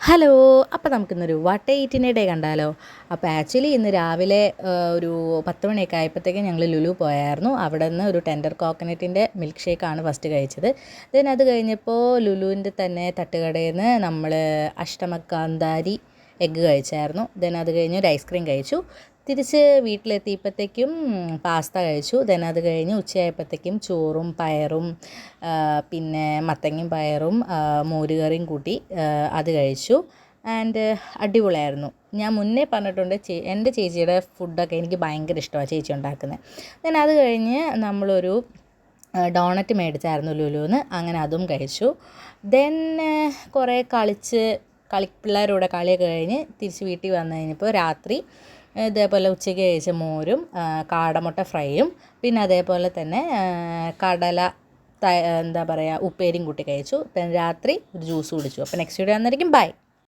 Hello. അപ്പോൾ നമുക്കിന്നൊരു what എയ്റ്റിൻ്റെ day കണ്ടാലോ. അപ്പോൾ ആക്ച്വലി ഇന്ന് രാവിലെ ഒരു 10 മണിയൊക്കെ ആയപ്പോഴത്തേക്കും ഞങ്ങൾ ലുലു പോയായിരുന്നു. അവിടെ നിന്ന് ഒരു ടെൻഡർ കോക്കനട്ടിൻ്റെ മിൽക്ക് ഷേക്കാണ് ഫസ്റ്റ് കഴിച്ചത്. ദെൻ അത് കഴിഞ്ഞപ്പോൾ ലുലുവിൻ്റെ തന്നെ തട്ടുകടയിൽ നിന്ന് നമ്മൾ അഷ്ടമക്കാന്താരി എഗ്ഗ് കഴിച്ചായിരുന്നു. ദെൻ അത് കഴിഞ്ഞ് ഒരു ഐസ്ക്രീം കഴിച്ചു. തിരിച്ച് വീട്ടിലെത്തിയപ്പോഴത്തേക്കും പാസ്ത കഴിച്ചു. ദെൻ അത് കഴിഞ്ഞ് ഉച്ചയായപ്പോഴത്തേക്കും ചോറും പയറും പിന്നെ മത്തങ്ങയും പയറും മോരുകറിയും കൂട്ടി അത് കഴിച്ചു. ആൻഡ് അടിപൊളിയായിരുന്നു. ഞാൻ മുന്നേ പറഞ്ഞിട്ടുണ്ട്, എൻ്റെ ചേച്ചിയുടെ ഫുഡൊക്കെ എനിക്ക് ഭയങ്കര ഇഷ്ടമാണ് ചേച്ചി ഉണ്ടാക്കുന്നത്. ദെൻ അത് കഴിഞ്ഞ് നമ്മളൊരു ഡോണറ്റ് മേടിച്ചായിരുന്നു ലുലുവിന്, അങ്ങനെ അതും കഴിച്ചു. ദെൻ കുറേ പിള്ളേരുടെ കളിയൊക്കെ കഴിഞ്ഞ് തിരിച്ച് വീട്ടിൽ വന്നു കഴിഞ്ഞപ്പോൾ രാത്രി ഇതേപോലെ ഉച്ചയ്ക്ക് കഴിച്ച മോരും കാടമുട്ട ഫ്രൈയും പിന്നെ അതേപോലെ തന്നെ കടല എന്താ പറയുക ഉപ്പേരിയും കൂട്ടി കഴിച്ചു. പിന്നെ രാത്രി ഒരു ജ്യൂസ് കുടിച്ചു. അപ്പോൾ നെക്സ്റ്റ് വീഡിയോ വന്നിരിക്കും. ബൈ.